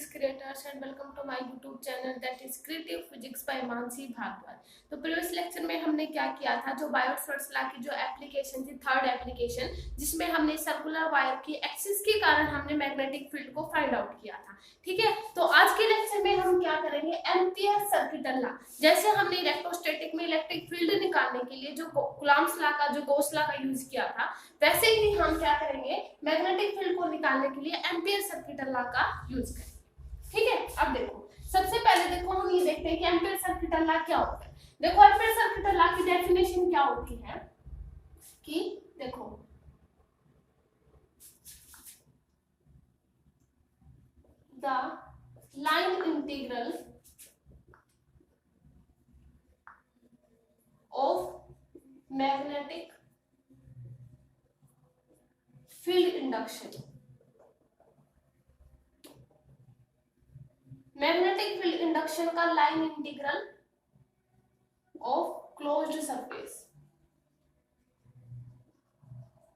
Physics creators and welcome to my YouTube channel that is Creative Physics by Mansi Bhardwaj. तो previous lecture में हमने क्या किया था, जो बायोट-सावर्ट्स लॉ की जो एप्लीकेशन थी, थर्ड एप्लीकेशन, जिसमें हमने सर्कुलर वायर की एक्सिस के कारण हमने मैग्नेटिक फील्ड को फाइंड आउट किया था। ठीक है, तो आज के लेक्चर में हम क्या करेंगे, एम्पियर सर्किटल लॉ। जैसे हमने इलेक्ट्रोस्टैटिक में इलेक्ट्रिक फील्ड निकालने के लिए जो कूलॉम्स लॉ का, जो गॉस लॉ का यूज किया था, वैसे ही हम क्या करेंगे, मैग्नेटिक फील्ड को निकालने के लिए एम्पियर सर्किटल लॉ का यूज करेंगे। ठीक है, अब देखो, सबसे पहले देखो हम ये देखते हैं कि एम्पियर सर्किटल लॉ क्या होता है। देखो, एम्पियर सर्किटल लॉ की डेफिनेशन क्या होती है कि देखो, the line integral of magnetic field induction, magnetic field induction का line integral of closed surface,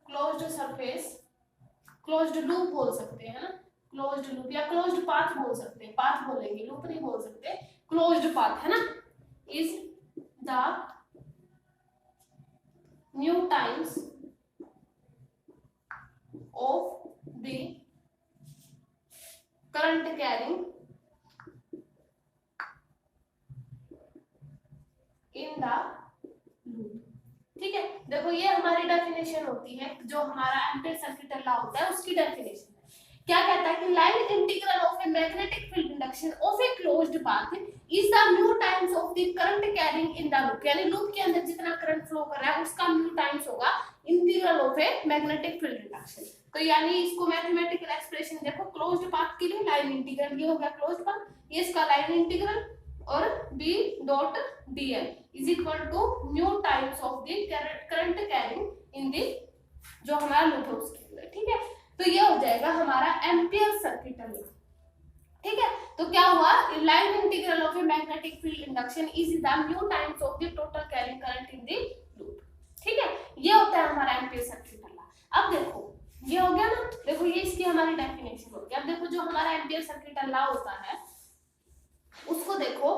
closed surface, closed loop बोल सकते हैं ना, क्लोज्ड लूप या क्लोज्ड पाथ बोल सकते हैं, पाथ बोलेंगे, लूप नहीं बोल सकते, क्लोज्ड पाथ है ना, is the new times of the current carrying in the loop. ठीक है, देखो ये हमारी डेफिनेशन होती है, जो हमारा एम्पियर सर्किटल लॉ होता है उसकी डेफिनेशन है। क्या कहता है कि line integral of a magnetic field induction of a closed path is the mu times of the current carrying in the loop, यानी लूप के अंदर जितना करंट फ्लो कर रहा है उसका म्यू टाइम्स होगा integral of a magnetic field induction. तो यानी इसको मैथमेटिकल एक्सप्रेशन देखो, क्लोज्ड पाथ के लिए लाइन इंटीग्रल, ये हो गया क्लोज्ड पाथ, ये इसका लाइन इंटीग्रल, और b dot dl is equal to mu times of the current carrying in the जो हमारा लूप है उसके अंदर। ठीक है, तो ये हो जाएगा हमारा एम्पियर सर्किटल लॉ। ठीक है, तो क्या हुआ, line integral of a magnetic field induction is the mu times of the total carrying current in the loop. ठीक है, ये होता है हमारा एम्पियर सर्किटल लॉ। अब देखो, ये हो गया ना, देखो ये इसकी हमारी डेफिनेशन हो गई। अब देखो, जो हमारा एम्पियर सर्किटल लॉ होता है उसको देखो,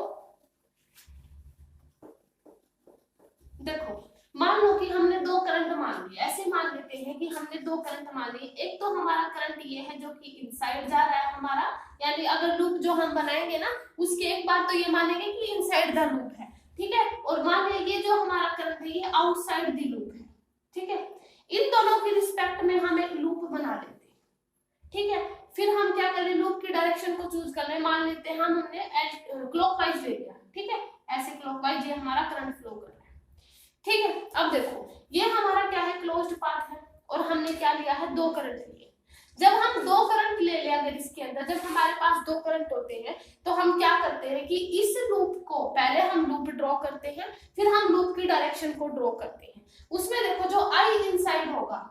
देखो मान लो कि हमने दो करंट मान लिए, ऐसे मान लेते हैं कि हमने दो करंट मान लिए। एक तो हमारा करंट ये है जो कि इनसाइड जा रहा है हमारा, यानी अगर लूप जो हम बनाएंगे ना उसके एक बार तो ये मानेंगे कि इनसाइड द लूप है। ठीक है, और मान लीजिए जो हमारा करंट है ये आउटसाइड द लूप है। ठीक है, इन दोनों के रिस्पेक्ट में हम एक लूप बना लेते हैं। ठीक है, फिर हम क्या करें, लूप की डायरेक्शन को चूज कर ले, मान लेते हैं हमने क्लॉकवाइज ले लिया। ठीक है, ऐसे क्लॉकवाइज ये हमारा करंट फ्लो कर रहा है। ठीक है, अब देखो ये हमारा क्या है, क्लोज्ड पाथ है, और हमने क्या लिया है, दो करंट लिए। जब हम दो करंट ले लिया, अगर इसके अंदर जब हमारे पास दो करंट होते हैं तो हम क्या करते हैं कि इस लूप को पहले हम लूप ड्रॉ करते हैं, फिर हम लूप की डायरेक्शन को ड्रॉ करते हैं। उसमें देखो जो आई इनसाइड होगा,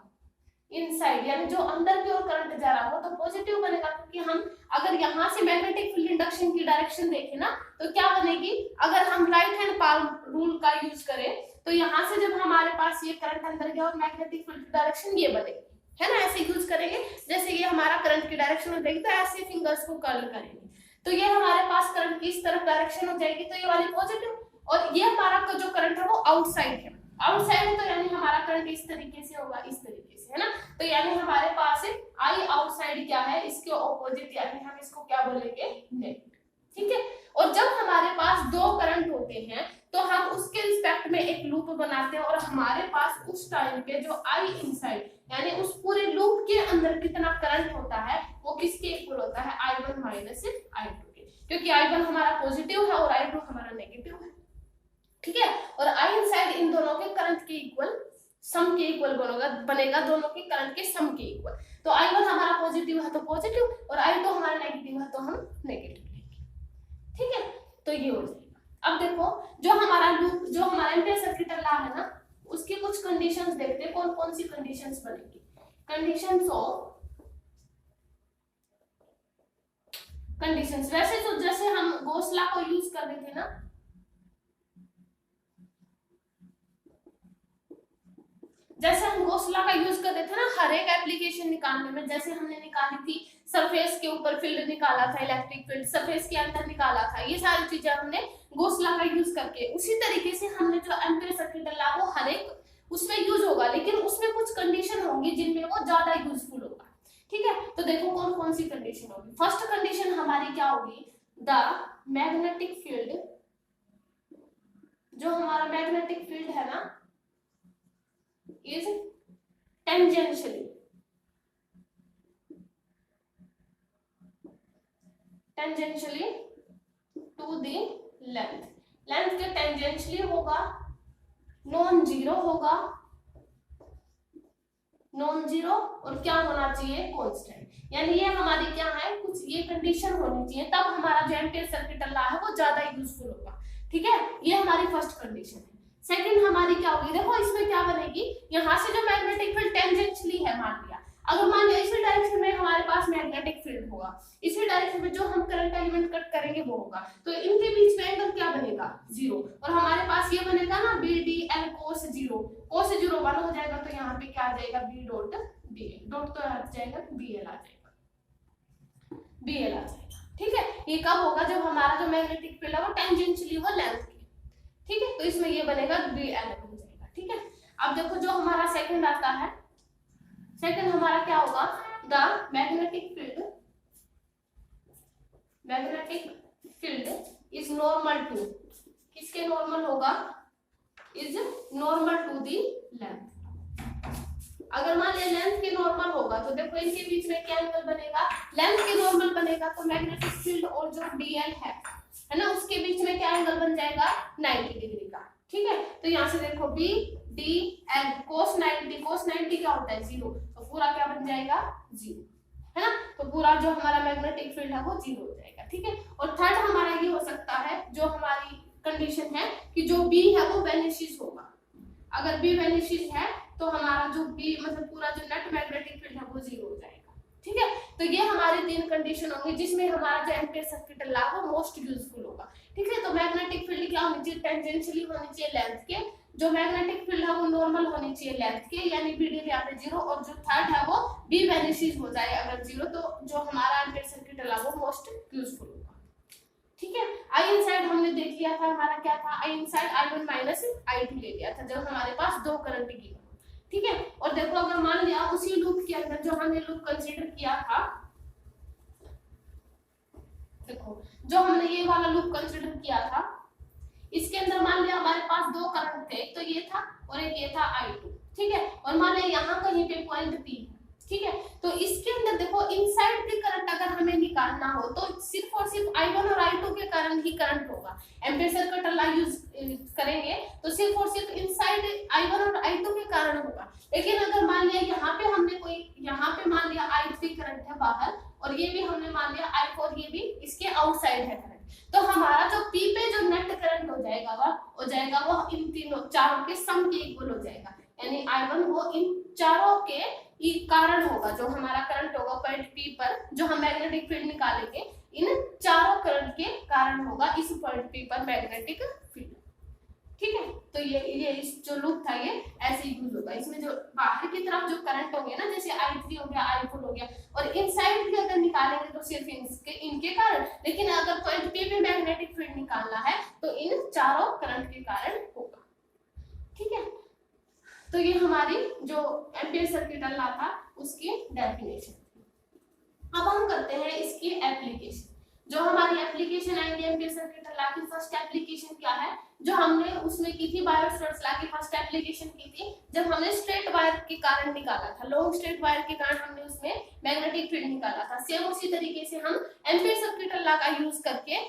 इनसाइड यानी जो अंदर की ओर करंट जा रहा हो तो पॉजिटिव बनेगा, क्योंकि हम अगर यहाँ से मैग्नेटिक फील्ड इंडक्शन की डायरेक्शन देखें ना तो क्या बनेगी, अगर हम राइट हैंड पाल्म रूल का यूज करें तो यहाँ से जब हमारे पास ये करंट अंदर गया और मैग्नेटिक फील्ड की डायरेक्शन ये बनेगी, है ना, ऐसे यूज करेंगे। जैसे ये हमारा करंट की डायरेक्शन हो जाएगी तो ऐसे फिंगर्स को कर्ल करेंगे तो ये हमारे पास करंट की इस तरफ डायरेक्शन हो जाएगी, तो ये वाली पॉजिटिव, और ये हमारा जो करंट है वो आउटसाइड है, आउटसाइड है, तो यानी हमारा करंट इस तरीके से होगा, इस तरीके से, है ना। तो यानी हमारे पास आई आउटसाइड क्या है, इसके ऑपोजिट, यानी हम इसको क्या बोलेंगे, नेगेटिव। ठीक है, और जब हमारे पास दो करंट होते हैं तो हम उसके रिस्पेक्ट में एक लूप बनाते हैं, और हमारे पास उस टाइम पे जो आई इनसाइड यानी उस पूरे लूप के अंदर कितना करंट होता है वो किसके इक्वल होता है, I1 माइनस I2 के, क्योंकि I1 हमारा पॉजिटिव है और I2 हमारा नेगेटिव है। ठीक है, और आई इनसाइड इन दोनों के करंट के इक्वल, सम के इक्वल बनेगा, दोनों के करंट के सम के इक्वल। तो I1 हमारा पॉजिटिव है तो पॉजिटिव, और I2 हमारा नेगेटिव है तो हम नेगेटिव लेंगे। ठीक है, तो ये हो जाएगा। अब देखो, जो हमारा लूप, जो हमारा एम्पियर सर्किटल लॉ है ना, उसकी कुछ कंडीशंस देखते हैं, कौन कौन सी कंडीशंस बनेगी। कंडीशंस ऑफ, कंडीशंस वैसे तो जैसे हम गॉस लॉ को यूज कर रहे थे ना, जैसे हम गॉस-लॉ का यूज कर रहे थे ना हर एक एप्लीकेशन निकालने में, जैसे हमने निकाली थी सरफेस के ऊपर फील्ड निकाला था, इलेक्ट्रिक फील्ड सरफेस के अंदर निकाला था, ये सारी चीजें हमने गॉस-लॉ का यूज करके, उसी तरीके से हमने जो एम्पीयर सर्किट लॉ वो हर एक उसमें यूज होगा, लेकिन उसमें कुछ कंडीशन होंगी जिनमें वो ज्यादा यूजफुल होगा। ठीक है, तो देखो कौन कौन सी कंडीशन होगी। फर्स्ट कंडीशन हमारी क्या होगी, द मैग्नेटिक फील्ड, जो हमारा मैग्नेटिक फील्ड है ना is tangentially to the length, length के टेंजेंशियली होगा, नॉन जीरो होगा, नॉन जीरो, और क्या होना चाहिए, कांस्टेंट। यानी ये हमारी क्या है, कुछ ये कंडीशन होनी चाहिए, तब हमारा जो एम्पीयर सर्किट लॉ है वो ज्यादा यूजफुल होगा। ठीक है, ये हमारी फर्स्ट कंडीशन है। सेकंड हमारी क्या होगी, देखो इसमें क्या बनेगी, यहाँ से जो मैग्नेटिक फील्ड टेंजेंशियली है मान लिया, अगर मान लिया इसी डायरेक्शन में हमारे पास मैग्नेटिक फील्ड होगा, इसी डायरेक्शन में जो हम करंट एलिमेंट कट करेंगे वो होगा, तो इनके बीच में एंगल क्या बनेगा, जीरो, और हमारे पास ये बनेगा ना B D L cos zero, cos zero 1 हो जाएगा, तो यहाँ पे क्या आ जाएगा, B dot D L, dot तो आ जाएगा, बी एल आ जाएगा, बी एल आ जाएगा। ठीक है, ये कब होगा, जब हमारा जो मैग्नेटिक फील्ड है वो टेंजेंशियली हो लेंथ की। ठीक है, तो इसमें ये बनेगा बी एल हो जाएगा। ठीक है, अब देखो जो हमारा सेकंड आता है, सेकंड हमारा क्या होगा, the magnetic field is normal to, किसके नॉर्मल होगा, is normal to the length. अगर मान लिया लेंथ के नॉर्मल होगा तो देखो इनके बीच में क्या एंगल बनेगा, लेंथ के नॉर्मल बनेगा, तो मैग्नेटिक फील्ड और जो डीएल है ना उसके बीच में क्या एंगल बन जाएगा, 90 डिग्री का। ठीक है, तो यहाँ से देखो बी डी एल कोस 90, कोस 90 क्या होता है, जीरो, तो पूरा क्या बन जाएगा, जीरो, है ना, तो पूरा जो हमारा मैग्नेटिक फील्ड है वो जीरो हो जाएगा। ठीक है, और थर्ड हमारा ये हो सकता है, जो हमारी कंडीशन है कि जो बी है वो वेनिशिस होगा, अगर बी वेनिशिस है तो हमारा जो बी मतलब पूरा जो नेट मैग्नेटिक फील्ड है वो जीरो हो जाएगा। ठीक है, तो ये हमारी 3 कंडीशन होंगी जिसमें हमारा जो एम्पीयर सर्किट लॉ वो मोस्ट यूजफुल होगा। ठीक है, तो मैग्नेटिक फील्ड क्या होनी चाहिए, टेंजेंशियली होनी चाहिए लेंथ के, जो मैग्नेटिक फील्ड है वो नॉर्मल होनी चाहिए लेंथ के, यानी बी डी यहाँ पे जीरो, और जो थर्ड है वो बी वेनिशिस हो जाए अगर जीरो, तो जो हमारा एम्पीयर सर्किट लॉ वो मोस्ट यूजफुल होगा। ठीक है, आई इनसाइड हमने देख लिया था, हमारा क्या था, आई इनसाइड I1 माइनस I2 ले लिया था जब हमारे पास 2 करंट की। ठीक है, और देखो अगर मान लिया उसी लूप के अंदर जो हमने लूप कंसीडर किया था, देखो जो हमने ये वाला लूप कंसीडर किया था, इसके अंदर मान लिया हमारे पास 2 करंट थे, तो ये था और एक ये था I2। ठीक है, और मान लिया यहाँ कहीं पे पॉइंट P है। ठीक है, तो इसके अंदर देखो इनसाइड के करंट अगर हमें निकालना हो तो सिर्फ और सिर्फ I1 और I2 के कारण ही करंट होगा। एम्पीयर सर्किट लॉ यूज करेंगे तो सिर्फ और सिर्फ इनसाइड I1 और I2 के कारण होगा, लेकिन अगर मान लिया यहाँ पे हमने कोई, यहाँ पे मान लिया I3 करंट है बाहर, और ये भी हमने मान लिया I4, ये भी इसके आउटसाइड है करंट, तो हमारा जो P पे जो नेट करंट हो जाएगा वो इन तीनों चारों के सम के इक्वल हो जाएगा, यानी I1 वो इन चारों के कारण होगा, जो हमारा करंट होगा पॉइंट P पर, जो हम मैग्नेटिक फील्ड निकालेंगे इन चारों करंट के कारण होगा इस पॉइंट P पर मैग्नेटिक फील्ड। ठीक है, तो ये इस जो लूप था ये ऐसे यूज होगा, इसमें जो बाहर की तरफ जो करंट होंगे ना, जैसे I3 हो गया, I4 हो गया, और इनसाइड भी अगर निकालेंगे तो सिर्फ इनके कारण, लेकिन अगर पॉइंट P पे मैग्नेटिक फील्ड निकालना है तो इन चारों करंट के कारण होगा। ठीक है, तो ये हमारी जो एम्पीयर सर्किट लॉ था उसकी डेफिनेशन। अब हम करते हैं इसकी एप्लीकेशन। जो हमारी एप्लीकेशन आएंगे एम्पीयर सर्किट लॉ की, फर्स्ट एप्लीकेशन क्या है, जो हमने उसमें की थी बायो-सावर्ट्स लॉ की फर्स्ट एप्लीकेशन की थी, जब हमने स्ट्रेट वायर के कारण निकाला था, लॉन्ग स्ट्रेट वायर के कारण हमने उसमें मैग्नेटिक फील्ड निकाला था। सेम उसी तरीके से हम एम्पीयर सर्किट लॉ का यूज करके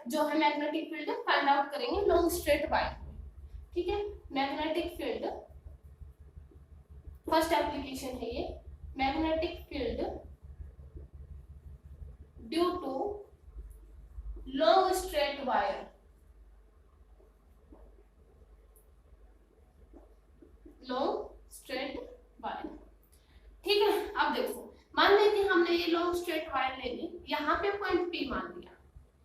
जो है मैग्नेटिक फील्ड फाइंड आउट करेंगे लॉन्ग स्ट्रेट वायर। ठीक है, मैग्नेटिक फील्ड फर्स्ट एप्लीकेशन है ये, magnetic field due to long straight wire, long straight wire. ठीक है, अब देखो मान लेते हैं हमने ये लॉन्ग स्ट्रेट वायर ले ली, यहाँ पे पॉइंट P मान लिया,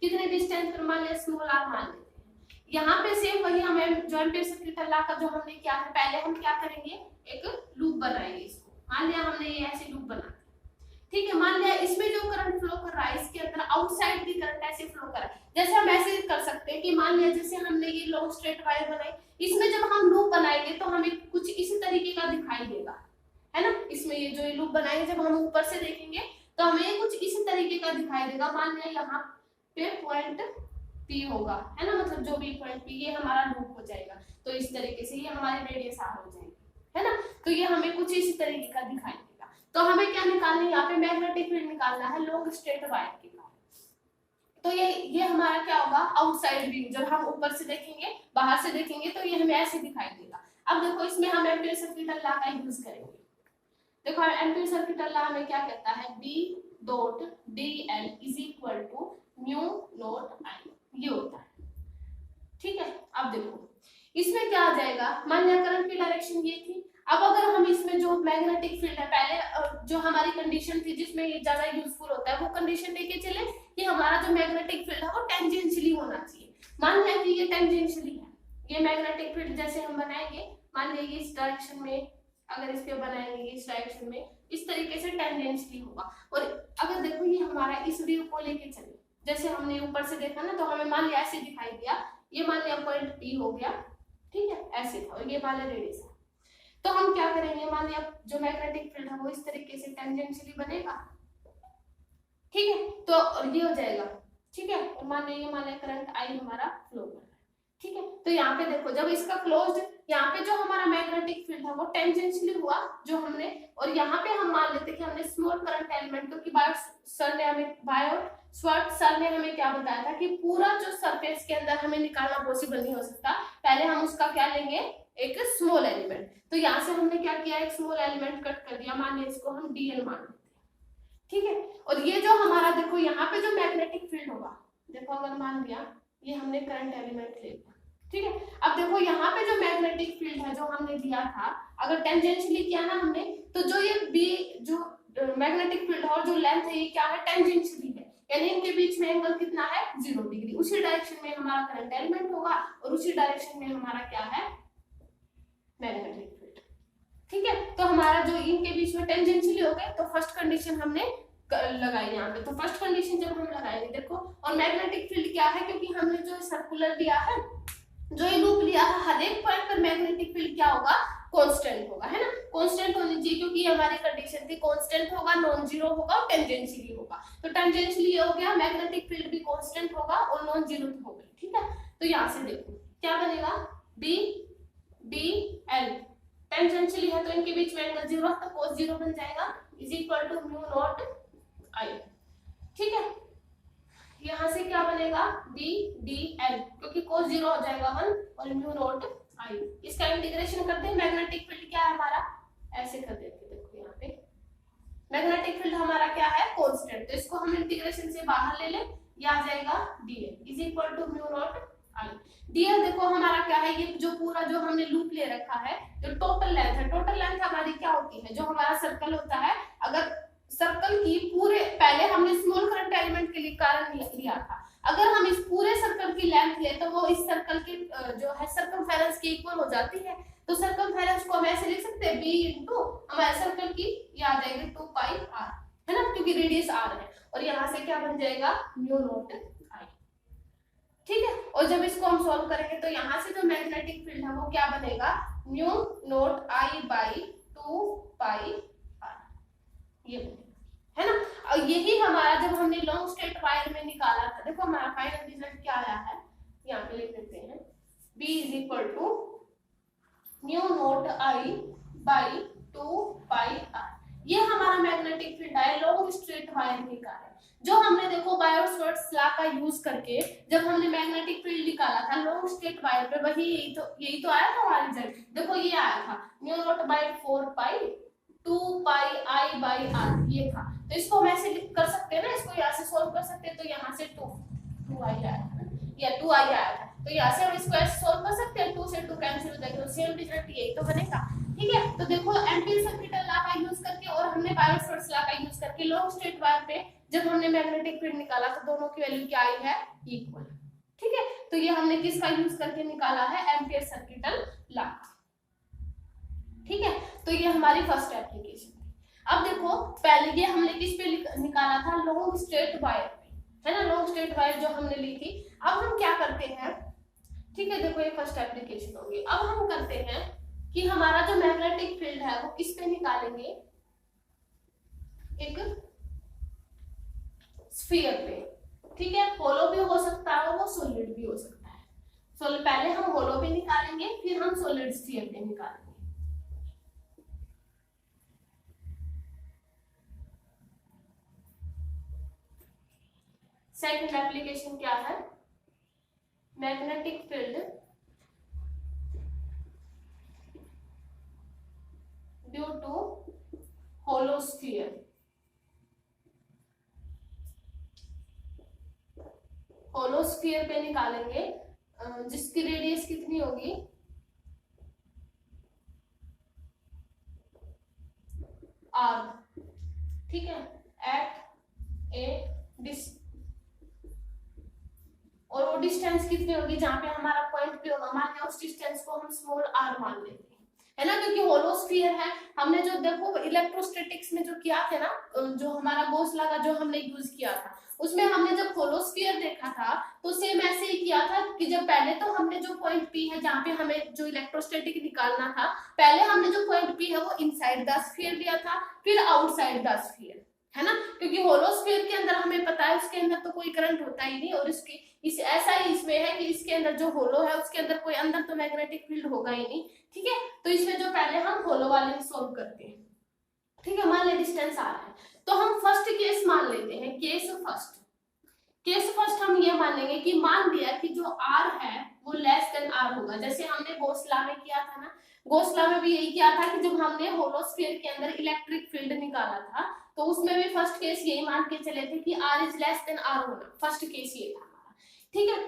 कितने डिस्टेंस पर मान लिया, स्मॉल r मान लेते हैं, यहाँ पे सेम वही हमें जो एम्पीयर सर्किट लॉ का जो हमने किया है, पहले हम क्या करेंगे, एक लूप बनाएंगे। इसको मान लिया हमने ये ऐसे लूप बना, ठीक है। मान लिया इसमें जो करंट फ्लो कर रहा है, इसके अंदर आउटसाइड भी करंट ऐसे फ्लो कर रहा है। जैसे हम ऐसे कर सकते हैं कि मान लिया जैसे हमने ये लॉन्ग स्ट्रेट वायर बनाई, इसमें जब हम लूप बनाएंगे तो हमें कुछ इसी तरीके का दिखाई देगा, है ना। इसमें ये जो ये लूप बनाएंगे, जब हम ऊपर से देखेंगे तो हमें कुछ इसी तरीके का दिखाई देगा। मान लिया यहाँ पे पॉइंट P होगा, है ना, मतलब जो भी पॉइंट P, ये हमारा लूप हो जाएगा। तो इस तरीके से ये हमारी रेडियस R हो जाएगी, है ना। तो ये हमें कुछ इसी तरीके का दिखाई देगा। तो हमें क्या निकालना है, यहाँ पे मैग्नेटिक फील्ड निकालना है लॉन्ग स्ट्रेट वायर के कारण। तो ये हमारा क्या होगा, आउटसाइड व्यू। जब हम ऊपर से देखेंगे, बाहर से देखेंगे तो ये हमें ऐसे दिखाई देगा। अब देखो इसमें हम एम्पीयर सर्किट लॉ का यूज करेंगे। देखो एम्पीयर सर्किट लॉ हमें क्या कहता है, B dot dl is equal to mu naught I, ये होता है, ठीक है। अब देखो इसमें क्या आ जाएगा, मान लिया करंट की डायरेक्शन ये थी। अब अगर हम इसमें जो मैग्नेटिक फील्ड है, पहले जो हमारी कंडीशन थी जिसमें ये ज्यादा यूजफुल होता है, वो कंडीशन लेके चले कि हमारा जो मैग्नेटिक फील्ड है वो टेंजेंशियली होना चाहिए। मान लिया कि ये टेंजेंशियली है, ये मैग्नेटिक फील्ड जैसे हम बनाएंगे, मान लिया ये इस डायरेक्शन में, अगर इस पे बनाएंगे इस डायरेक्शन में, इस तरीके से टेंजेंशियली होगा। और अगर देखो ये हमारा इस व्यू को लेके चले, जैसे हमने ऊपर से देखा ना, तो हमें मान लिया ऐसे दिखाई दिया, ये मान लिया पॉइंट P हो गया, ठीक है, ऐसे था, और ये मान लिया रेडियस है। तो हम क्या करेंगे, मान लिया जो मैग्नेटिक फील्ड है वो इस तरीके से टेंजेंशियली बनेगा, ठीक है, तो ये हो जाएगा, ठीक है। और मान लिया करंट I हमारा फ्लो कर रहा है, ठीक है। तो यहाँ पे देखो जब इसका क्लोज्ड, यहाँ पे जो हमारा मैग्नेटिक फील्ड है वो टेंजेंशियली हुआ जो हमने, और यहाँ पे हम मान लेते कि हमने स्मॉल करंट एलिमेंट, क्योंकि बायोट सर ने हमें क्या बताया था कि पूरा जो सरफेस के अंदर हमें निकालना पॉसिबल नहीं हो सकता, पहले हम उसका क्या लेंगे, एक स्मॉल एलिमेंट। तो यहाँ से हमने क्या किया, एक स्मॉल एलिमेंट कट कर दिया, मान लिया इसको हम dl मान लेते हैं, ठीक है। और ये जो हमारा देखो यहाँ पे जो मैग्नेटिक फील्ड होगा, देखो अगर मान लिया ये हमने करंट एलिमेंट ले लिया, ठीक है। अब देखो यहाँ पे जो मैग्नेटिक फील्ड है जो हमने दिया था, अगर टेंजेंशियली किया ना हमने, तो जो ये B जो मैग्नेटिक फील्ड और जो लेंथ है ये क्या है, टेंजेंशियली है, यानी इनके बीच में एंगल कितना है, 0 डिग्री। उसी डायरेक्शन में हमारा करंट एलिमेंट होगा और उसी डायरेक्शन में हमारा क्या है, मैग्नेटिक फील्ड, ठीक है। तो हमारा जो इनके बीच में टेंजेंशियली हो गए, तो फर्स्ट कंडीशन हमने लगाई यहाँ पे। तो फर्स्ट कंडीशन जब हम लगाएंगे देखो, और मैग्नेटिक फील्ड क्या है, क्योंकि हमने जो सर्कुलर दिया है, जो ये लूप लिया है, हर एक पॉइंट पर मैग्नेटिक फील्ड क्या होगा, कांस्टेंट होगा, है ना, कांस्टेंट होनी चाहिए, क्योंकि ये हमारी कंडीशन थी, कांस्टेंट होगा, नॉन जीरो होगा और टेंजेंशियली होगा। तो टेंजेंशियली हो गया, मैग्नेटिक फील्ड भी कांस्टेंट होगा और नॉन जीरो हो गई, ठीक है। तो यहाँ से देखो क्या बनेगा, B dl टेंजेंशियली है तो इनके बीच में एंगल 0 है, तो cos 0 बन जाएगा is equal to mu naught I, ठीक है। यहाँ से क्या बनेगा, B dl, क्योंकि cos 0 हो जाएगा 1 और म्यू नॉट I। इसका इंटीग्रेशन करते हैं, मैग्नेटिक फील्ड क्या है हमारा, ऐसे कर देते हैं, देखो यहाँ पे मैग्नेटिक फील्ड हमारा क्या है, कांस्टेंट, तो इसको हम इंटीग्रेशन से बाहर ले लें, ये आ जाएगा dl is equal to mu naught I। dl देखो हमारा क्या है, ये जो पूरा जो हमने लूप ले रखा है, जो टोटल लेंथ है, टोटल लेंथ हमारी क्या होती है, जो हमारा सर्कल होता है, अगर सर्कल की पूरे, पहले हमने स्मॉल करंट एलिमेंट के लिए कारण लिया था, अगर हम इस पूरे सर्कल की लेंथ ले तो वो इस सर्कल की जो है सर्कमफेरेंस के इक्वल हो जाती है। तो सर्कमफेरेंस को हम ऐसे लिख सकते हैं, B इंटू हमारे सर्कल की ये आ जाएगी 2 पाई r, है ना, क्योंकि रेडियस r है, और यहाँ से क्या बन जाएगा, म्यू नॉट I, ठीक है। और जब इसको हम सॉल्व करेंगे तो यहाँ से जो मैग्नेटिक फील्ड है वो क्या बनेगा, mu naught I by 2 pi r, ये है ना। और यही हमारा जब हमने लॉन्ग स्ट्रेट वायर में निकाला था, देखो हमारा फाइनल रिजल्ट क्या आया है, यहाँ पे लिख देते हैं, B is equal to mu naught I by 2 pi r। ये हमारा मैग्नेटिक फील्ड है लॉन्ग स्ट्रेट वायर में का है, जो हमने देखो बायोट-सवर्ट्स लॉ का यूज करके जब हमने मैग्नेटिक फील्ड निकाला था लॉन्ग स्ट्रेट वायर पे, वही यही तो आया था हमारा रिजल्ट। देखो ये आया था mu naught by 4 pi 2 pi I by r, ये था। तो इसको हम ऐसे कर सकते हैं ना, इसको यहाँ से सोल्व कर सकते हैं, तो यहाँ से 2 I आया था, या 2 I आया था, तो यहाँ से हम इसको ऐसे सोल्व कर सकते हैं, 2 से 2 कैंसिल हो जाएगा, तो सेम रिजल्ट यही तो बनेगा, ठीक है। तो देखो एम्पीयर सर्किट लॉ का यूज करके और हमने बायोट-सवर्ट्स लॉ का यूज करके लॉन्ग स्ट्रेट वायर पे जब हमने मैग्नेटिक फील्ड निकाला तो दोनों की वैल्यू क्या आई है, इक्वल, ठीक है, तो ये हमने किसका यूज करके निकाला है, एम्पियर सर्किटल लॉ। ठीक है, तो ये हमारी फर्स्ट एप्लीकेशन थी। अब देखो पहले ये हमने किस पे निकाला था, लॉन्ग स्ट्रेट वायर पे, है ना, लॉन्ग स्ट्रेट वायर जो हमने ली थी। अब हम क्या करते हैं, ठीक है, देखो ये फर्स्ट एप्लीकेशन होगी। अब हम करते हैं कि हमारा जो मैग्नेटिक फील्ड है वो किस पे निकालेंगे, एक स्फीयर पे। ठीक है, होलो भी हो सकता है और वो सॉलिड भी हो सकता है। पहले हम होलो पे निकालेंगे, फिर हम सॉलिड स्फीयर पे निकालेंगे। सेकंड एप्लीकेशन क्या है, magnetic field due to hollow sphere. Hollow sphere पे निकालेंगे, जिसकी रेडियस कितनी होगी, आर। ठीक है, एट ए डिस, और वो डिस्टेंस कितनी होगी जहां पे हमारा पॉइंट पे होगा, मान लिया उस डिस्टेंस को हम स्मॉल आर मान लेते हैं, है ना, क्योंकि होलो स्फीयर है। हमने जो देखो इलेक्ट्रोस्टैटिक्स में जो किया था ना, जो हमारा गोस लगा जो हमने यूज किया था, उसमें हमने जब होलो स्फीयर देखा था तो सेम ऐसे ही किया था कि जब पहले तो हमने जो पॉइंट पी है जहाँ पे हमें जो इलेक्ट्रोस्टैटिक निकालना था, पहले हमने जो पॉइंट पी है वो इनसाइड द स्फीयर लिया था, फिर आउटसाइड द स्फीयर, है ना, क्योंकि होलो स्फीयर के अंदर हमें पता है उसके अंदर तो कोई करंट होता ही नहीं, और इसकी इस ऐसा ही इसमें है कि इसके अंदर जो होलो है उसके अंदर कोई अंदर तो मैग्नेटिक फील्ड होगा ही नहीं। ठीक है, तो इसमें जो पहले हम होलो वाले सॉल्व करते हैं। ठीक है, मान ले डिस्टेंस आर है, तो हम फर्स्ट केस मान लेते हैं, केस फर्स्ट हम ये मान लेंगे कि मान लिया कि जो आर है वो लेस देन आर होगा, जैसे हमने गॉस लॉ में किया था ना, गॉस लॉ में भी यही किया था कि जब हमने होलो स्फीयर के अंदर इलेक्ट्रिक फील्ड निकाला था तो उसमें भी फर्स्ट केस यही मान के चले थे कि r is less than r होना, फर्स्ट केस ये था हमारा। ठीक है,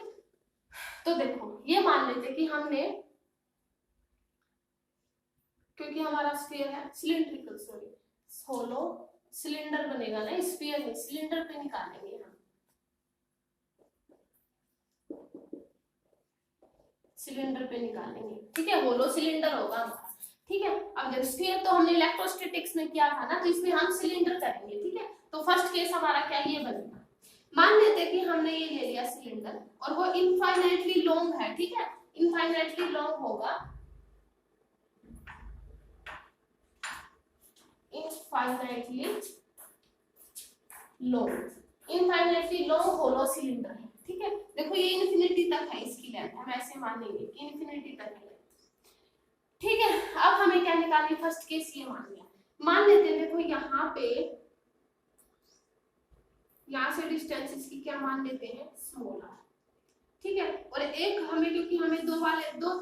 तो देखो ये मान लेते कि हमने, क्योंकि हमारा स्फीयर है सिलिंड्रिकल, सॉरी होलो सिलेंडर बनेगा ना, स्फीयर नहीं, सिलेंडर पे निकालेंगे हम, सिलेंडर पे निकालेंगे। ठीक है, होलो सिलेंडर होगा हमारा। ठीक है, अब जब स्फीयर तो हमने इलेक्ट्रोस्टैटिक्स में किया था ना, तो इसमें हम सिलेंडर करेंगे। ठीक है, तो फर्स्ट केस हमारा क्या ये बनेगा, मान लेते हैं कि हमने ये ले लिया सिलेंडर और वो इनफाइनाइटली लॉन्ग है। ठीक है, इनफाइनाइटली लॉन्ग होगा, इनफाइनाइटली लॉन्ग होलो सिलेंडर है। ठीक है, देखो ये इन्फिनिटी तक है इसकी लेंथ, हम ऐसे मानेंगे कि इन्फिनिटी तक है। ठीक है, अब हमें क्या निकालनी, फर्स्ट केस ये मान लिया, मान लेते हैं देखो यहाँ पे, यहाँ से डिस्टेंस इसकी क्या मान लेते हैं, स्मॉल आर। ठीक है, और एक हमें, क्योंकि हमें दो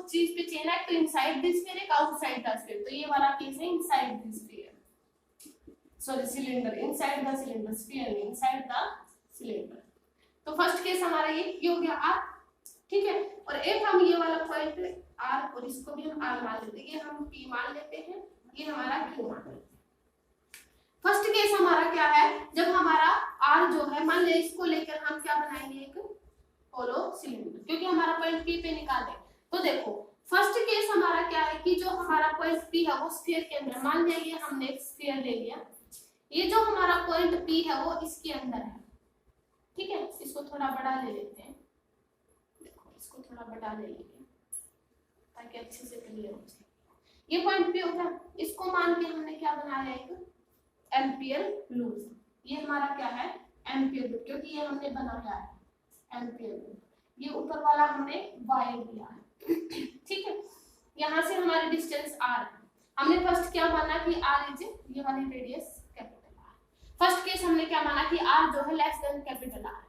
चीज पे चेन है, तो इनसाइड दिस स्फीयर, एक आउटसाइड द स्फीयर, तो ये वाला केस है inside this sphere, sorry cylinder, inside the cylinder, sphere नहीं, इनसाइड द सिलेंडर। तो फर्स्ट केस हमारा ये हो गया आर। ठीक है, और एक हम ये वाला पॉइंट आर, और इसको भी हम आर मान लेते हैं, ये हम पी मान लेते हैं, ये हमारा क्यू मान लेते हैं। फर्स्ट केस हमारा क्या है, जब हमारा आर जो है, मान ले इसको लेकर हम क्या बनाएंगे, एक होलो सिलेंडर, क्योंकि हमारा पॉइंट पी पे निकाले। तो देखो फर्स्ट केस हमारा क्या है कि जो हमारा पॉइंट पी है वो स्फीयर के अंदर, मान लिया ये हमने एक स्फीयर ले लिया, ये जो हमारा पॉइंट पी है वो इसके अंदर है। ठीक है, इसको थोड़ा बड़ा ले लेते हैं, देखो इसको थोड़ा बड़ा ले लेंगे ताकि अच्छे से क्लियर हो जाए। ये पॉइंट पी होगा, इसको मान के हमने क्या बनाया, एक एम्पियर लूप। ये हमारा क्या है, एम्पियर लूप, क्योंकि ये हमने बनाया है एम्पियर लूप। ये ऊपर वाला हमने वायर दिया है। ठीक है, यहाँ से हमारी डिस्टेंस आर है, हमने फर्स्ट क्या माना कि आर इज, ये वाली radius capital R. First case हमने क्या माना कि आर जो है less than capital R.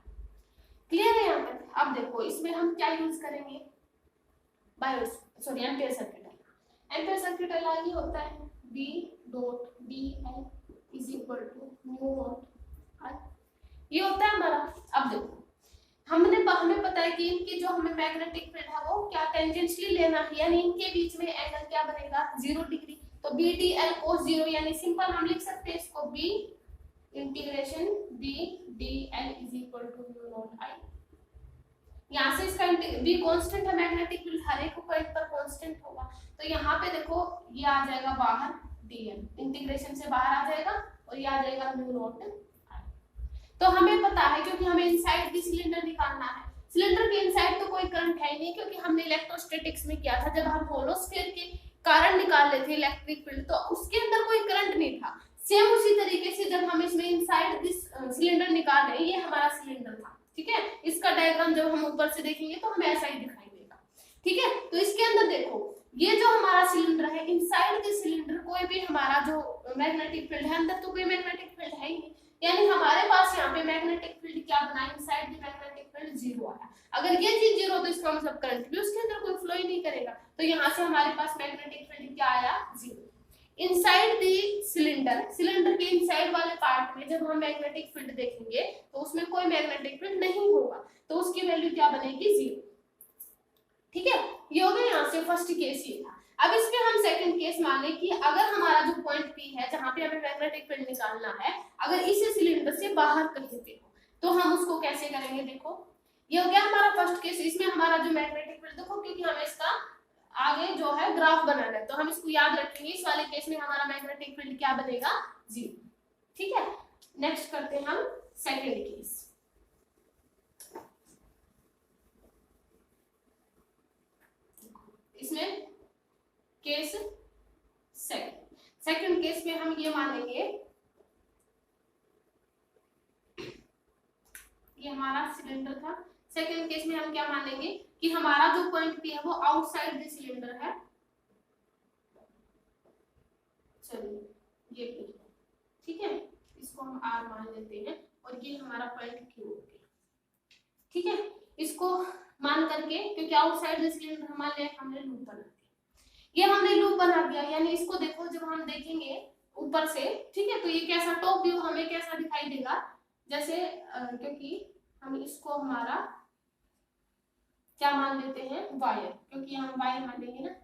Clear है यहाँ तक? अब देखो इसमें हम क्या यूज करेंगे, एम्पियर सर्किट। एम्पियर सर्किट ये होता है B dot BL is equal to mu naught I, ये होता है हमारा। अब देखो हमें पता है कि इनकी जो हमें मैग्नेटिक फील्ड है वो क्या टेंजेंशियली लेना है, यानी इनके बीच में एंगल क्या बनेगा, 0 डिग्री। तो BDL cos 0, यानी सिंपल हम लिख सकते हैं इसको B integration BDL is equal to mu naught I। यहाँ से इसका बी कांस्टेंट है, मैग्नेटिक फील्ड हर एक पॉइंट पर कांस्टेंट होगा। तो यहाँ पे देखो ये आ जाएगा बाहर dl, इंटीग्रेशन से बाहर आ जाएगा और ये आ जाएगा म्यू नॉट I। तो हमें पता है क्योंकि हमें इनसाइड दी सिलेंडर निकालना है, सिलेंडर के इनसाइड तो कोई करंट है ही नहीं क्योंकि हमने इलेक्ट्रोस्टैटिक्स में किया था, जब हम होलो स्फीयर के कारण निकाल रहे थे इलेक्ट्रिक फील्ड तो उसके अंदर कोई करंट नहीं था। सेम उसी तरीके से जब हम इसमें इनसाइड दिस सिलेंडर निकाल रहे हैं, ये हमारा सिलेंडर था, ठीक है। इसका डायग्राम जब हम ऊपर से देखेंगे तो हमें ऐसा ही दिखाई देगा, ठीक है। तो इसके अंदर देखो ये जो हमारा सिलेंडर है, इनसाइड दिस सिलेंडर कोई भी हमारा जो मैग्नेटिक फील्ड है, अंदर तो कोई मैग्नेटिक फील्ड है ही नहीं, यानी हमारे पास यहाँ पे मैग्नेटिक फील्ड क्या बना, inside the magnetic field zero आया। अगर ये चीज जीरो तो इसका मतलब करंट भी उसके अंदर कोई फ्लो ही नहीं करेगा, तो यहाँ से हमारे पास मैग्नेटिक फील्ड क्या आया, zero. Inside the cylinder, cylinder के इनसाइड वाले पार्ट में जब हम मैग्नेटिक फील्ड देखेंगे तो उसमें कोई मैग्नेटिक फील्ड नहीं होगा, तो उसकी वैल्यू क्या बनेगी, जीरो, ठीक है। ये हो गया यहाँ से फर्स्ट केस ये था। अब इसमें हम सेकंड केस मान लें कि अगर हमारा जो पॉइंट P है जहां पे हमें मैग्नेटिक फील्ड निकालना है, अगर इसे सिलेंडर से बाहर कहीं पे हो तो हम उसको कैसे करेंगे, देखो ये हो गया हमारा फर्स्ट केस। इसमें हमारा जो मैग्नेटिक फील्ड देखो, क्योंकि हमें इसका आगे जो है ग्राफ बनाना है तो हम इसको याद रखेंगे, इस वाले केस में हमारा मैग्नेटिक फील्ड क्या बनेगा, जीरो, ठीक है। नेक्स्ट करते हैं हम सेकंड केस। इसमें केस सेकंड केस में हम ये मानेंगे, ये हमारा सिलेंडर था। सेकंड केस में हम क्या मानेंगे कि हमारा जो पॉइंट P है वो आउटसाइड द सिलेंडर है, चलिए ये P, ठीक है, इसको हम R मान लेते हैं और ये हमारा पॉइंट Q हो गया, ठीक है। इसको मान करके, क्योंकि आउटसाइड द सिलेंडर हमने लूप बना दिया, ये हमने लूप बना दिया, यानी इसको देखो जब हम देखेंगे ऊपर से, ठीक है, तो ये कैसा टॉप व्यू हमें कैसा दिखाई देगा, जैसे क्योंकि हम इसको हमारा क्या मान लेते हैं, वायर, क्योंकि हम वायर मान लेंगे ना।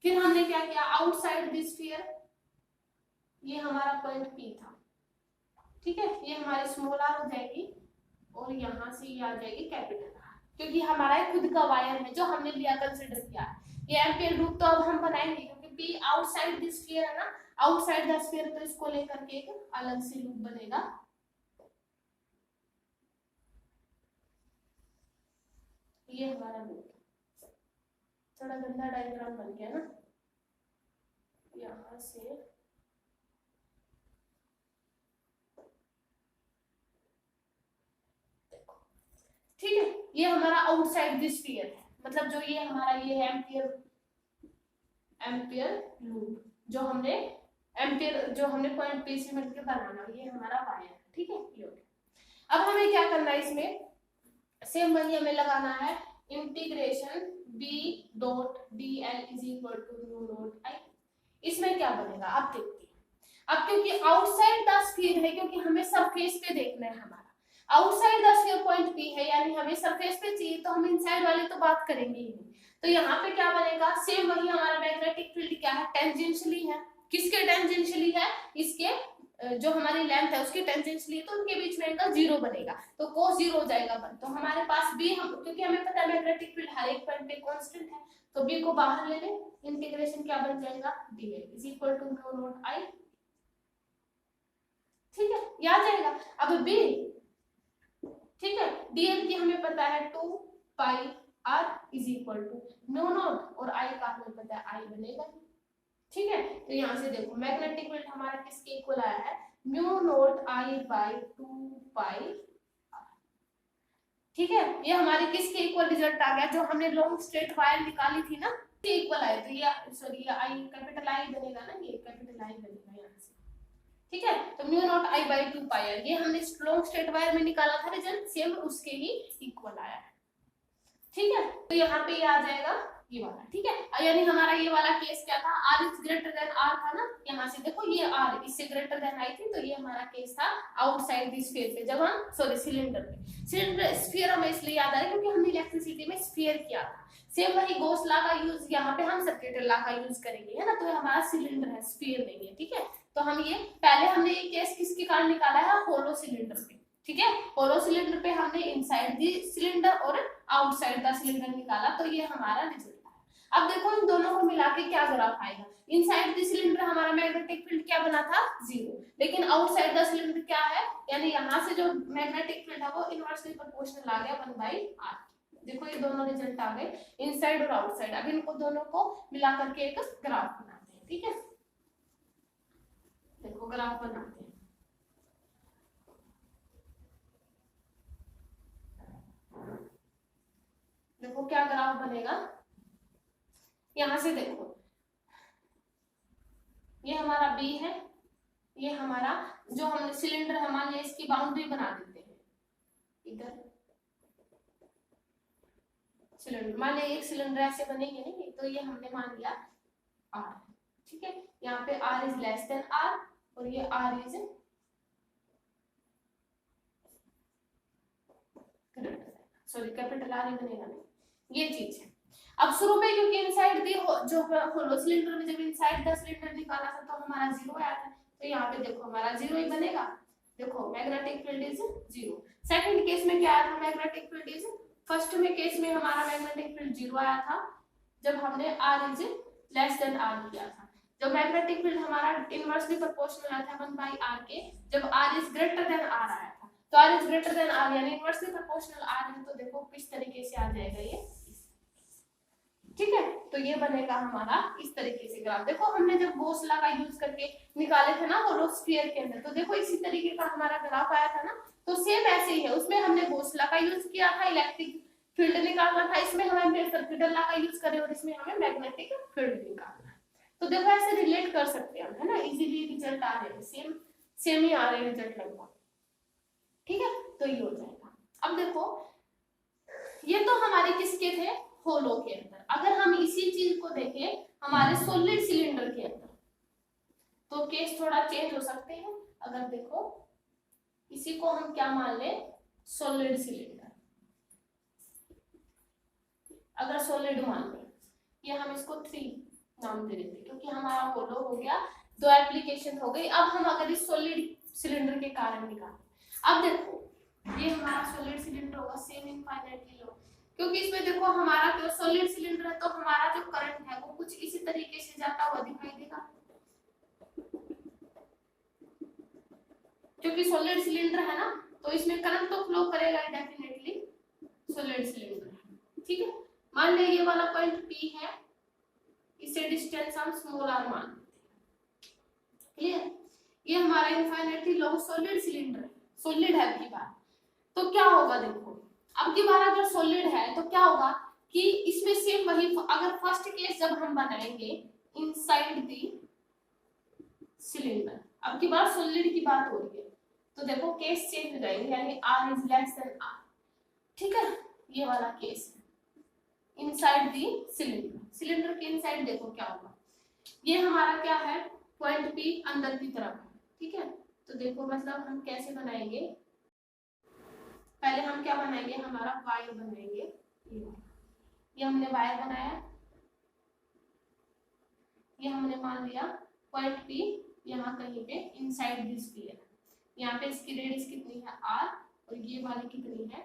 फिर हमने क्या किया, आउटसाइड दिस स्फीयर, ये हमारा पॉइंट P था, ठीक है, ये हमारी स्मॉल r हो जाएगी और यहाँ से ये आ जाएगी कैपिटल R, क्योंकि हमारा खुद का वायर है जो हमने लिया कंसिडर किया है। ये एम्पियर लूप तो अब हम बनाएंगे क्योंकि P आउटसाइड दिस स्फीयर है ना, आउटसाइड द स्फीयर, तो इसको लेकर के एक अलग से लूप बनेगा। ये हमारा लूप, थोड़ा गंदा डायग्राम बन गया ना, यहाँ से ठीक है, ये हमारा आउटसाइड दिस स्फीयर है, मतलब जो ये हमारा ये है एम्पियर लूप, जो हमने पॉइंट P से मिलकर बनाना, ये हमारा वायर, ठीक है, ये हो गया। अब हमें क्या करना है, इसमें सेम वही हमें लगाना है, integration B dot dl is equal to mu naught I। इसमें क्या बनेगा आप देखते हैं। अब क्योंकि आउटसाइड द स्फीयर है, क्योंकि हमें सरफेस पे देखना है, हमारा outside the sphere point P है, यानी हमें सरफेस पे चाहिए, तो हम इनसाइड वाले तो बात करेंगे ही नहीं। तो यहाँ पे क्या बनेगा, सेम वही हमारा मैग्नेटिक फील्ड क्या है, टेंजेंशियली है। किसके टेंजेंशियली है, इसके जो हमारी लेंथ है उसके टेंजेंशियली, तो उनके बीच में एंगल जीरो बनेगा, तो cos जीरो हो जाएगा 1। तो हमारे पास B, क्योंकि हमें पता है मैग्नेटिक फील्ड हर एक पॉइंट पे कांस्टेंट है, तो B को बाहर ले लें, इंटीग्रेशन क्या बन जाएगा, dl is equal to mu naught I, ठीक है, ये आ जाएगा। अब B, ठीक है, dl की हमें पता है 2 pi r is equal to mu naught, और I का हमें पता है I बनेगा, ठीक है। तो यहाँ से देखो मैग्नेटिक फील्ड हमारा किसके इक्वल आया है, mu naught I by 2 pi r, ठीक है। ये हमारे किसके इक्वल रिजल्ट आ गया, जो हमने लॉन्ग स्ट्रेट वायर निकाली थी ना, इसके इक्वल आया। तो ये सॉरी ये I कैपिटल I बनेगा ना, ये कैपिटल I बनेगा यहाँ से, ठीक है। तो mu naught I by 2 pi r, ये हमने लॉन्ग स्ट्रेट वायर में निकाला था रिजल्ट, सेम उसके ही इक्वल आया है, ठीक है। तो यहाँ पे ये आ जाएगा ये वाला, ठीक है, यानी हमारा ये वाला केस क्या था, r is greater than r था ना, यहाँ से देखो ये r इससे ग्रेटर देन I थी, तो ये हमारा केस था आउटसाइड द स्फीयर पे, जब हम सॉरी सिलेंडर स्फीयर हमें इसलिए याद आ रहा है क्योंकि हमने इलेक्ट्रिसिटी में स्फीयर किया था। सेम वही गॉस लॉ का यूज यहाँ पे हम सर्किट लॉ का यूज करेंगे, है ना, तो ये हमारा सिलेंडर है, स्फीयर नहीं है, ठीक है। तो हम ये पहले हमने ये केस किसके कारण निकाला है, होलो सिलेंडर पे, ठीक है। होलो सिलेंडर पे हमने इनसाइड द सिलेंडर और आउटसाइड द सिलेंडर निकाला, तो ये हमारा रिजल्ट है। अब देखो इन दोनों को मिला के क्या ग्राफ आएगा। इनसाइड द सिलेंडर हमारा मैग्नेटिक फील्ड क्या बना था, 0, लेकिन आउटसाइड द सिलेंडर क्या है, यानी यहाँ से जो मैग्नेटिक फील्ड है वो इनवर्सली प्रोपोर्शनल आ गया 1/r। देखो ये दोनों रिजल्ट आ गए, इनसाइड और आउटसाइड। अब इनको दोनों को मिला करके एक ग्राफ बनाते हैं, ठीक है। देखो ग्राफ बनाते हैं। देखो क्या ग्राफ बनेगा, यहां से देखो ये हमारा बी है, ये हमारा जो हमने सिलेंडर है, मान लिया इसकी बाउंड्री बना देते हैं इधर। सिलेंडर मान लिया एक सिलेंडर ऐसे बनेंगे नहीं, तो ये हमने मान लिया आर, ठीक है। यहाँ पे R is less than R और ये R is sorry capital R ही बनेगा ना, ये चीज है। अब शुरू में क्योंकि इनसाइड दी जो होलो सिलेंडर में जब इनसाइड द सिलेंडर निकाला था तो हमारा 0 आया था, तो यहाँ पे देखो हमारा 0 ही बनेगा। देखो magnetic field is 0। Second case में क्या आया था, मैग्नेटिक फील्ड इज, फर्स्ट में केस में हमारा मैग्नेटिक फील्ड 0 आया था जब हमने r is less then r किया था। जब मैग्नेटिक फील्ड हमारा इनवर्सली प्रोपोर्शनल आया था 1/r के, जब r is greater than r आया था, तो r is greater than r यानी इनवर्सली प्रोपोर्शनल r है, तो देखो किस तरीके से आ जाएगा ये, ठीक है। तो ये बनेगा हमारा इस तरीके से ग्राफ। देखो हमने जब गॉस लॉ का यूज करके निकाले थे ना होलो स्फीयर के अंदर, तो देखो इसी तरीके का हमारा ग्राफ आया था ना, तो सेम ऐसे ही है। उसमें हमने गॉस लॉ का यूज किया था, इलेक्ट्रिक फील्ड निकालना था, इसमें हमें सर्किटल लॉ का यूज करें और इसमें हमें मैग्नेटिक फील्ड निकालना है। तो देखो ऐसे रिलेट कर सकते हैं हम, है ना, इजीली रिजल्ट आ रहे हैं, सेम ही आ रहे हैं रिजल्ट लगभग, ठीक है। तो ये हो जाएगा। अब देखो ये तो हमारे किसके थे, होलो के अंदर। अगर हम इसी चीज को देखें हमारे सॉलिड सिलेंडर के अंदर, तो केस थोड़ा चेंज हो सकते हैं। अगर देखो इसी को हम क्या मान ले, सॉलिड सिलेंडर, अगर सॉलिड मान ले, ये हम इसको 3 नाम दे देते क्योंकि हमारा होलो हो गया, 2 एप्लीकेशन हो गई। अब हम अगर इस सॉलिड सिलेंडर के कारण निकालें, अब देखो ये हमारा सॉलिड सिलेंडर होगा, सेम इनफाइनाइटली लो, क्योंकि इसमें देखो हमारा जो सॉलिड सिलेंडर है तो हमारा जो करंट है वो कुछ इसी तरीके से जाता हुआ दिखाई देगा, क्योंकि सॉलिड सिलेंडर है ना, तो इसमें करंट तो फ्लो करेगा डेफिनेटली, सॉलिड सिलेंडर है, ठीक है। मान लिया ये वाला पॉइंट P है, इसे डिस्टेंस हम स्मॉल r मान लेते हैं, क्लियर। ये हमारा इनफाइनाइटली लॉन्ग सॉलिड सिलेंडर है, सॉलिड है की बात। तो क्या होगा, देखो अब की बार अगर सॉलिड है तो क्या होगा कि इसमें सेम वही, अगर फर्स्ट केस जब हम बनाएंगे इनसाइड द सिलेंडर, अब की बार सॉलिड की बात हो रही है, तो देखो केस चेंज हो जाएंगे, यानी r is less then r, ठीक है। ये वाला केस है इनसाइड द सिलेंडर, सिलेंडर के इनसाइड देखो क्या होगा, ये हमारा क्या है, पॉइंट P अंदर की तरफ है, ठीक है। तो देखो मतलब हम कैसे बनाएंगे, पहले हम क्या बनाएंगे, हमारा वायर बनाएंगे, ये हमने वायर बनाया, ये हमने मान लिया पॉइंट P यहाँ कहीं पे इनसाइड दिस स्फीयर, यहाँ पे इसकी रेडियस कितनी है r और ये वाली कितनी है,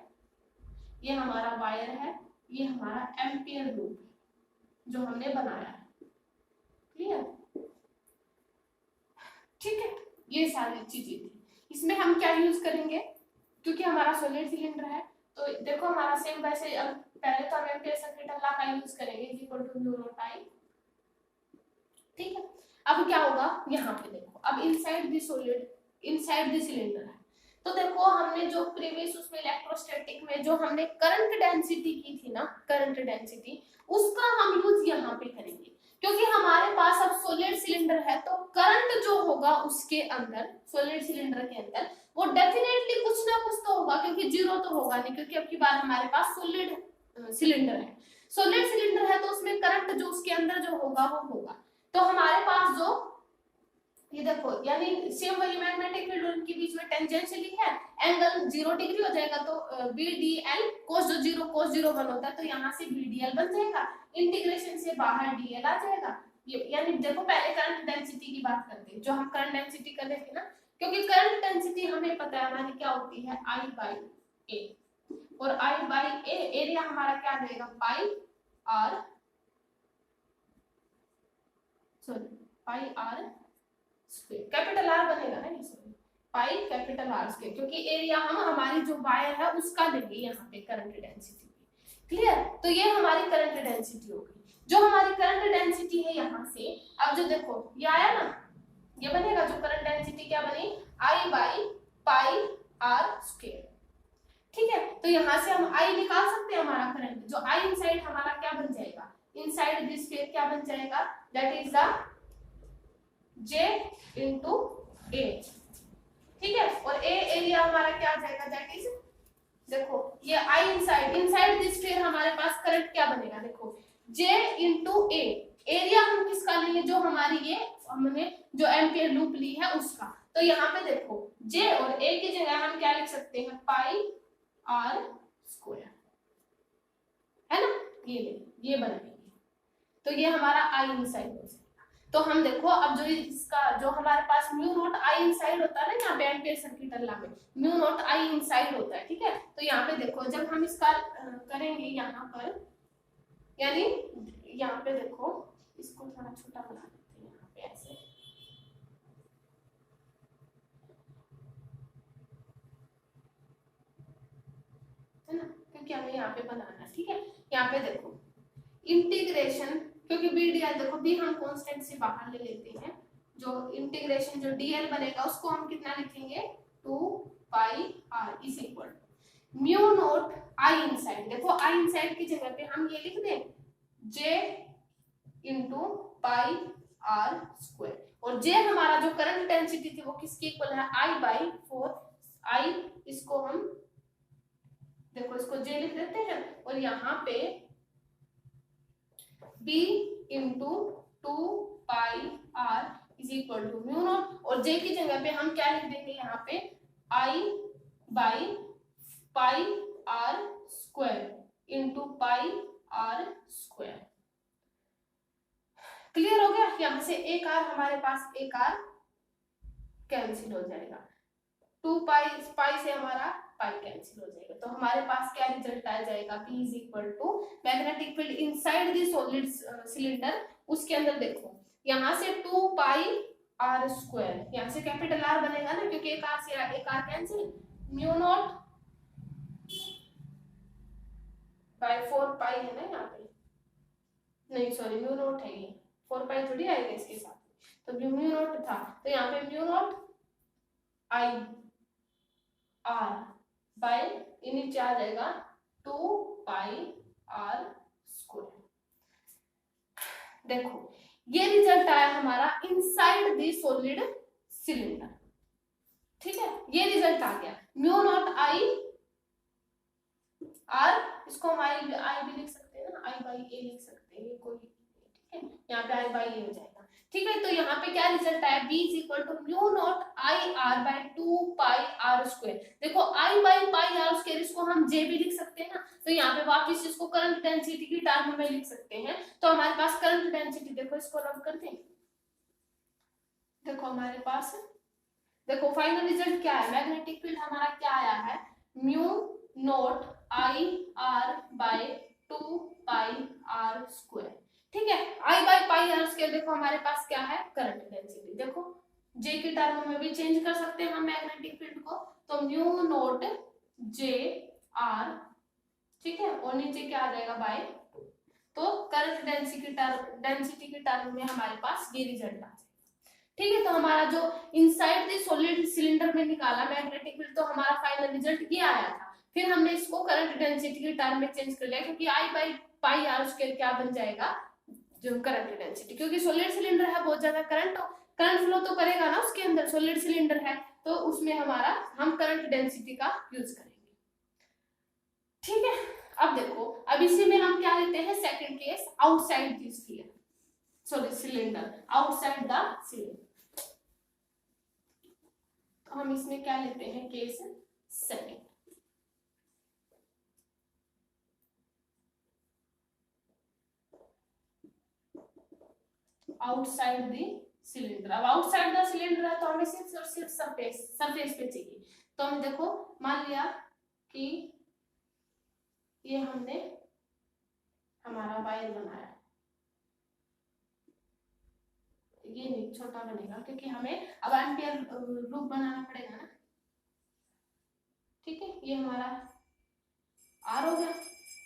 ये हमारा वायर है, ये हमारा एम्पियर लूप जो हमने बनाया है, क्लियर, ठीक है। ये सारी चीजें थी। इसमें हम क्या यूज करेंगे, क्योंकि हमारा सॉलिड सिलेंडर है, तो देखो हमारा सेम वैसे, अब पहले तो हम एम्पियर सर्किटल लॉ का यूज करेंगे, is equal to mu naught I, ठीक है। अब क्या होगा, यहाँ पे देखो अब inside the solid, inside the cylinder है, तो देखो हमने जो प्रीवियस उसमें इलेक्ट्रोस्टैटिक में जो हमने करंट डेंसिटी की थी ना, करंट डेंसिटी, उसका हम यूज यहाँ पे करेंगे, क्योंकि हमारे पास अब सॉलिड सिलेंडर है, तो करंट जो होगा उसके अंदर, सॉलिड सिलेंडर के अंदर, वो डेफिनेटली कुछ ना कुछ तो होगा, क्योंकि जीरो तो होगा नहीं, क्योंकि अब की बार हमारे पास सॉलिड सिलेंडर है, सॉलिड सिलेंडर है तो उसमें करंट जो उसके अंदर जो होगा वो होगा। तो हमारे पास जो ये देखो, यानी सेम वही मैग्नेटिक फील्ड उनके बीच में टेंजेंशियली है, एंगल 0 डिग्री हो जाएगा, तो BDL cos जो 0 cos 0 1 होता है, तो यहाँ से BDL बन जाएगा, इंटीग्रेशन से बाहर DL आ जाएगा। ये यानी देखो पहले करंट डेंसिटी की बात करते हैं, जो हम करंट डेंसिटी कर रहे थे ना, क्योंकि करंट डेंसिटी हमें पता है हमारी क्या होती है I बाई ए, और I बाई ए एरिया हमारा क्या रहेगा pi R, sorry pi are square, capital R बनेगा ना ये, sorry pi capital R square, क्योंकि एरिया हम हमारी जो वायर है उसका देंगे यहाँ पे करंट डेंसिटी। क्लियर? तो ये हमारी करंट डेंसिटी हो गई। जो हमारी करंट डेंसिटी है यहाँ से, अब जो देखो ये आया ना, ये बनेगा जो करंट डेंसिटी क्या बनी I by pi are square. ठीक है, तो यहाँ से हम I निकाल सकते हैं हमारा करंट, जो I इनसाइड हमारा क्या बन जाएगा, इनसाइड दिस स्क्वायर क्या बन जाएगा, that is the J into A। ठीक है, और A एरिया हमारा क्या आ जाएगा, दैट इज, देखो ये I इनसाइड दिस स्फीयर हमारे पास करंट क्या बनेगा, देखो J इनटू A, एरिया हम किसका लेंगे, जो हमारी ये हमने जो एम्पियर लूप ली है उसका। तो यहाँ पे देखो J और A की जगह हम क्या लिख सकते हैं, पाई आर स्क्वायर, है ना, ये बनाएंगे, तो ये हमारा I इनसाइड हो जाएगा। तो हम देखो अब जो इसका जो हमारे पास म्यू नॉट I इनसाइड होता है ना, यहाँ पे एम्पियर सर्किट ला में म्यू नॉट I इनसाइड होता है। ठीक है, तो यहाँ पे देखो जब हम इसका करेंगे यहाँ पर, यानी यहाँ पे देखो इसको थोड़ा छोटा बना देते हैं यहाँ पे ऐसे, है ना, क्योंकि हमें यहाँ पे बनाना है। ठीक है, यहाँ पे देखो इंटीग्रेशन, क्योंकि BDL देखो B हम कांस्टेंट से बाहर ले लेते हैं, जो इंटीग्रेशन जो DL बनेगा उसको हम कितना लिखेंगे, 2 pi r is equal mu naught I inside, देखो I इनसाइड की जगह पे हम ये लिख दें J इनटू पाई r स्क्वायर, और J हमारा जो करंट डेंसिटी थी वो किसकी इक्वल है, I बाई 4, I इसको हम देखो इसको J लिख देते हैं, और यहाँ पे B into 2 pi r is equal to mu naught, और J की जगह पे हम क्या लिख देंगे यहाँ पे I by pi r square into pi r square. Clear हो गया? यहाँ से एक r हमारे पास एक r कैंसिल हो जाएगा, 2 पाई से हमारा पाई कैंसिल हो जाएगा, तो हमारे पास क्या रिजल्ट आ जाएगा, P is equal to magnetic field inside the solid cylinder, उसके अंदर देखो यहाँ से 2 पाई r स्क्वायर, यहाँ से कैपिटल R बनेगा ना, क्योंकि एक r से एक r cancel, mu naught by 4 pi है ना यहाँ पे, नहीं सॉरी म्यू नॉट है ये, 4 पाई थोड़ी आएगा इसके साथ, तो म्यू नॉट था, तो यहाँ पे mu naught I r by नीचे आ जाएगा 2 पाई r स्क्वायर। देखो ये रिजल्ट आया हमारा इनसाइड द सॉलिड सिलेंडर। ठीक है, ये रिजल्ट आ गया म्यू नॉट I r, इसको हम I भी लिख सकते हैं ना, I बाई a लिख सकते हैं, ये कोई, ठीक है, यहाँ पे I बाई a हो जाएगा। ठीक है, तो यहाँ पे क्या रिजल्ट आया, B is equal to mu naught I r by 2 pi r square. देखो I by pi r square, इसको हम J भी लिख सकते हैं ना, तो यहाँ पे वापस इसको करंट डेंसिटी की टर्म में लिख सकते हैं, तो हमारे पास करंट डेंसिटी देखो, इसको रब कर दें, देखो हमारे पास, देखो फाइनल रिजल्ट क्या है, मैग्नेटिक फील्ड हमारा क्या आया है, mu naught I r by 2 pi r square. ठीक है, I by pi r square, देखो हमारे पास क्या है, करंट डेंसिटी, देखो J की टर्म में भी चेंज कर सकते हैं हम मैग्नेटिक फील्ड को, तो म्यू नॉट J r, ठीक है, और नीचे क्या आ जाएगा बाय 2, तो करंट डेंसिटी की टर्म में हमारे पास ये रिजल्ट आ जाएगा। ठीक है, तो हमारा जो इनसाइड द सॉलिड सिलेंडर में निकाला मैग्नेटिक फील्ड, तो हमारा फाइनल रिजल्ट ये आया था, फिर हमने इसको करंट डेंसिटी की टर्म में चेंज कर लिया, क्योंकि I by pi r square क्या बन जाएगा, जो करंट डेंसिटी, क्योंकि सॉलिड सिलेंडर है, बहुत ज्यादा करंट फ्लो तो करेगा ना उसके अंदर, सॉलिड सिलेंडर है, तो उसमें हमारा हम करंट डेंसिटी का यूज करेंगे। ठीक है, अब देखो, अब इसी में हम क्या लेते हैं, second case, outside the sphere, sorry cylinder, outside the cylinder, तो हम इसमें क्या लेते हैं, case second, outside the cylinder. अब आउटसाइड द सिलेंडर है तो हमें सिर्फ और सिर्फ सरफेस पे चाहिए। तो हम देखो मान लिया कि ये हमने हमारा वायर बनाया, ये नहीं छोटा बनेगा क्योंकि हमें अब एम्पियर लूप बनाना पड़ेगा ना। ठीक है, ये हमारा आर हो गया।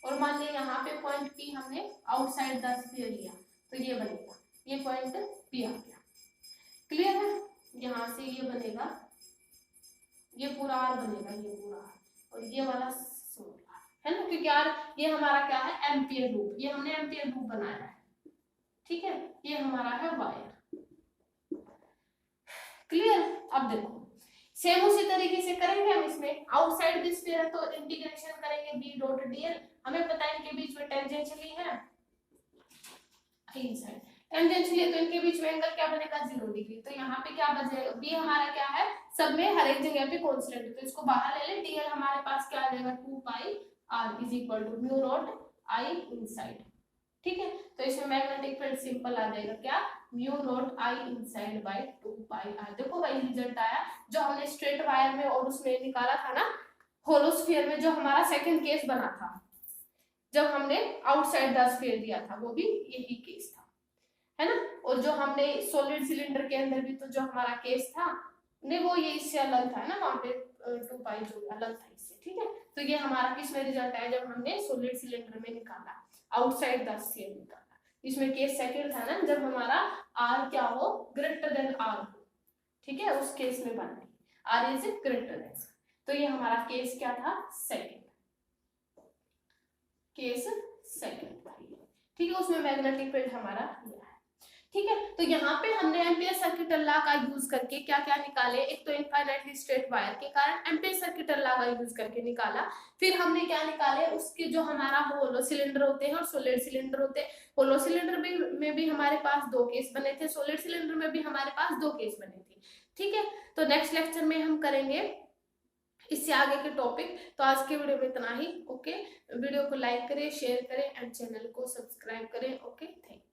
और मान लिया यहाँ पे पॉइंट पी हमने आउटसाइड द स्फीयर लिया तो ये बनेगा, ये पॉइंट पी आ गया। क्लियर है? यहाँ से ये बनेगा, ये पूरा आर बनेगा, ये पूरा आर, और ये वाला है ना, क्योंकि यार ये हमारा क्या है, एम्पियर लूप, ये हमने एम्पियर लूप बनाया है। ठीक है, ये हमारा है वायर। क्लियर? अब देखो सेम उसी तरीके से करेंगे हम इसमें। आउटसाइड दिस स्फीयर है तो इंटीग्रेशन करेंगे बी डॉट डीएल। हमें पता है इनके बीच में टेंजेंशियली है, इनसाइड टेंजेंशियली, तो इनके बीच में एंगल क्या बनेगा, 0 डिग्री। तो यहाँ पे क्या बचेगा, बी हमारा क्या है, सब में हर एक जगह पे कांस्टेंट है, तो इसको बाहर ले ले। डीएल हमारे पास क्या आ जाएगा, 2 pi R is equal to mu naught I inside. ठीक है, तो इसमें मैग्नेटिक फील्ड सिंपल आ जाएगा क्या, mu naught I inside by 2 pi r. देखो वही रिजल्ट आया जो हमने स्ट्रेट वायर में और उसमें निकाला था ना, होलो स्फीयर में, जो हमारा सेकंड केस बना था जब हमने आउटसाइड द स्फीयर दिया था, वो भी यही केस था, है ना। और जो हमने सॉलिड सिलेंडर के अंदर भी तो जो हमारा केस था नहीं, वो ये इससे अलग था ना, वहां पे 2 पाई जो अलग था इससे। ठीक है, तो ये हमारा किसमें रिजल्ट आया, जब हमने सॉलिड सिलेंडर में निकाला, आउटसाइड द स्फीयर निकाला। इसमें केस सेकंड था ना, जब हमारा आर क्या हो, ग्रेटर देन आर हो। ठीक है, उस केस में बन रही आर इज ग्रेटर देन, तो ये हमारा केस क्या था, सेकंड केस, सेकंड था। ठीक है, उसमें मैग्नेटिक फील्ड हमारा यह है। ठीक है, तो यहाँ पे हमने एम्पियर सर्किट लॉ का यूज करके क्या क्या निकाले, एक तो इनफाइनाइटली स्ट्रेट वायर के कारण एम्पियर सर्किट लॉ का यूज करके निकाला। फिर हमने क्या निकाले, उसके जो हमारा होलो सिलेंडर होते हैं और सॉलिड सिलेंडर होते हैं। होलो सिलेंडर में भी हमारे पास 2 केस बने थे, सॉलिड सिलेंडर में भी हमारे पास 2 केस बने थे। ठीक है, तो नेक्स्ट लेक्चर में हम करेंगे इससे आगे के टॉपिक। तो आज के वीडियो में इतना ही। ओके, वीडियो को लाइक करें, शेयर करें एंड चैनल को सब्सक्राइब करें। Okay, thank you.